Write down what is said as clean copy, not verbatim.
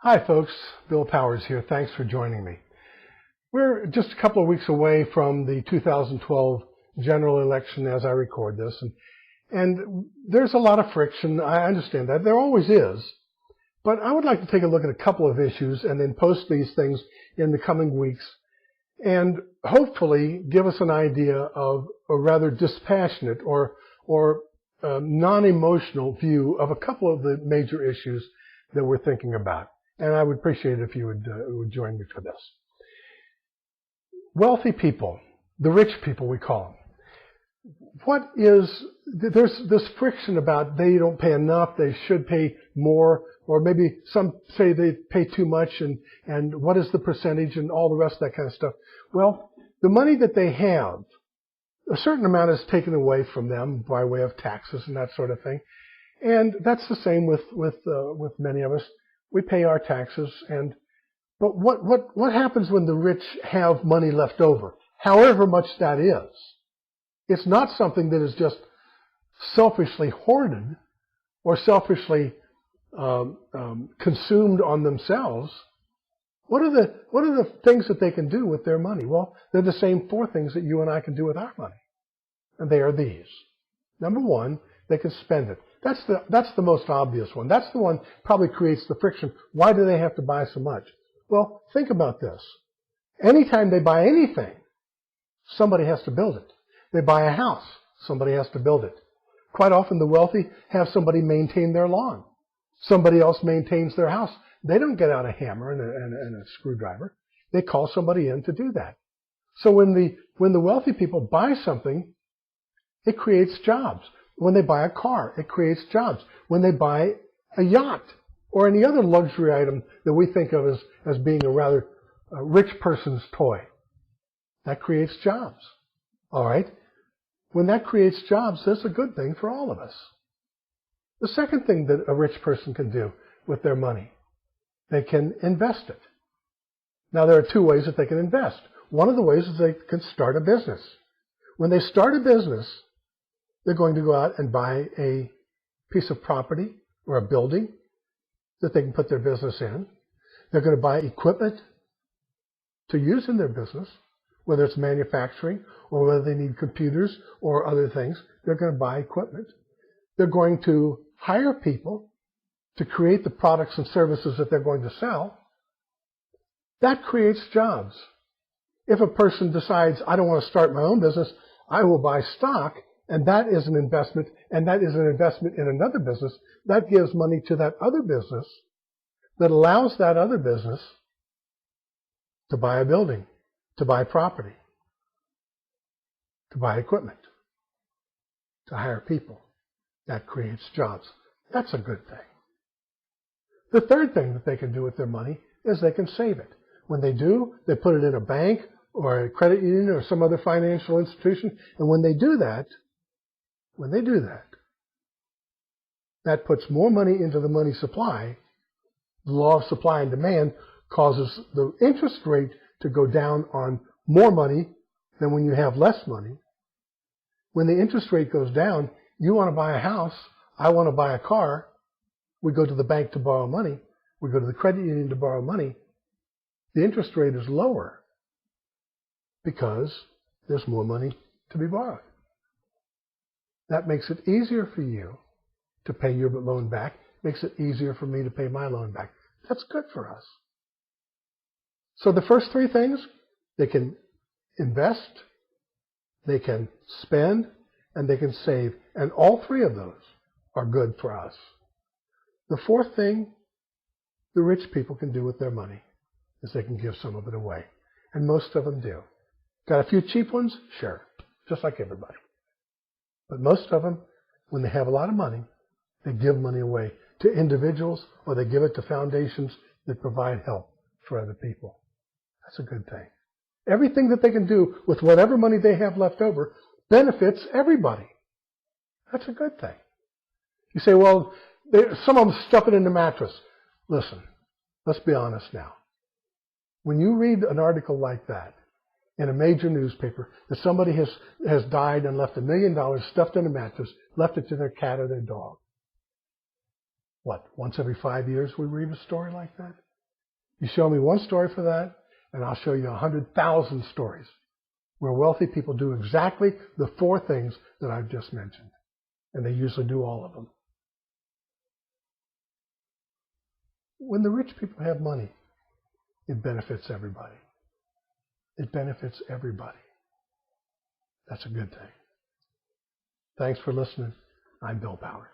Hi folks, Bill Powers here. Thanks for joining me. We're just a couple of weeks away from the 2012 general election as I record this, and there's a lot of friction. I understand that. There always is. But I would like to take a look at a couple of issues and then post these things in the coming weeks and hopefully give us an idea of a rather dispassionate or non-emotional view of a couple of the major issues that we're thinking about. And I would appreciate it if you would join me for this. Wealthy people, the rich people we call them. There's this friction about they don't pay enough, they should pay more, or maybe some say they pay too much, and what is the percentage and all the rest of that kind of stuff. Well, the money that they have, a certain amount is taken away from them by way of taxes and that sort of thing. And that's the same with many of us. We pay our taxes, but what happens when the rich have money left over, however much that is? It's not something that is just selfishly hoarded or selfishly consumed on themselves. What are the things that they can do with their money? Well, they're the same four things that you and I can do with our money, and they are these. Number one, they can spend it. That's the most obvious one. That's the one probably creates the friction. Why do they have to buy so much? Well, think about this. Anytime they buy anything, somebody has to build it. They buy a house, somebody has to build it. Quite often the wealthy have somebody maintain their lawn. Somebody else maintains their house. They don't get out a hammer and a screwdriver. They call somebody in to do that. So when the wealthy people buy something, it creates jobs. When they buy a car, it creates jobs. When they buy a yacht or any other luxury item that we think of as being a rather rich person's toy, that creates jobs. All right? When that creates jobs, that's a good thing for all of us. The second thing that a rich person can do with their money, they can invest it. Now, there are two ways that they can invest. One of the ways is they can start a business. When they start a business, they're going to go out and buy a piece of property or a building that they can put their business in. They're going to buy equipment to use in their business, whether it's manufacturing or whether they need computers or other things. They're going to buy equipment. They're going to hire people to create the products and services that they're going to sell. That creates jobs. If a person decides, I don't want to start my own business, I will buy stock, and that is an investment, and that is an investment in another business. That gives money to that other business that allows that other business to buy a building, to buy property, to buy equipment, to hire people. That creates jobs. That's a good thing. The third thing that they can do with their money is they can save it. When they do, they put it in a bank or a credit union or some other financial institution, and when they do that, that puts more money into the money supply. The law of supply and demand causes the interest rate to go down on more money than when you have less money. When the interest rate goes down, you want to buy a house, I want to buy a car, we go to the bank to borrow money, we go to the credit union to borrow money. The interest rate is lower because there's more money to be borrowed. That makes it easier for you to pay your loan back, makes it easier for me to pay my loan back. That's good for us. So the first three things, they can invest, they can spend, and they can save. And all three of those are good for us. The fourth thing the rich people can do with their money is they can give some of it away. And most of them do. Got a few cheap ones? Sure. Just like everybody. But most of them, when they have a lot of money, they give money away to individuals or they give it to foundations that provide help for other people. That's a good thing. Everything that they can do with whatever money they have left over benefits everybody. That's a good thing. You say, well, some of them stuff it in the mattress. Listen, let's be honest now. When you read an article like that in a major newspaper that somebody has died and left $1 million stuffed in a mattress, left it to their cat or their dog. What, once every 5 years we read a story like that? You show me one story for that, and I'll show you 100,000 stories where wealthy people do exactly the 4 things that I've just mentioned. And they usually do all of them. When the rich people have money, it benefits everybody. It benefits everybody. That's a good thing. Thanks for listening. I'm Bill Powers.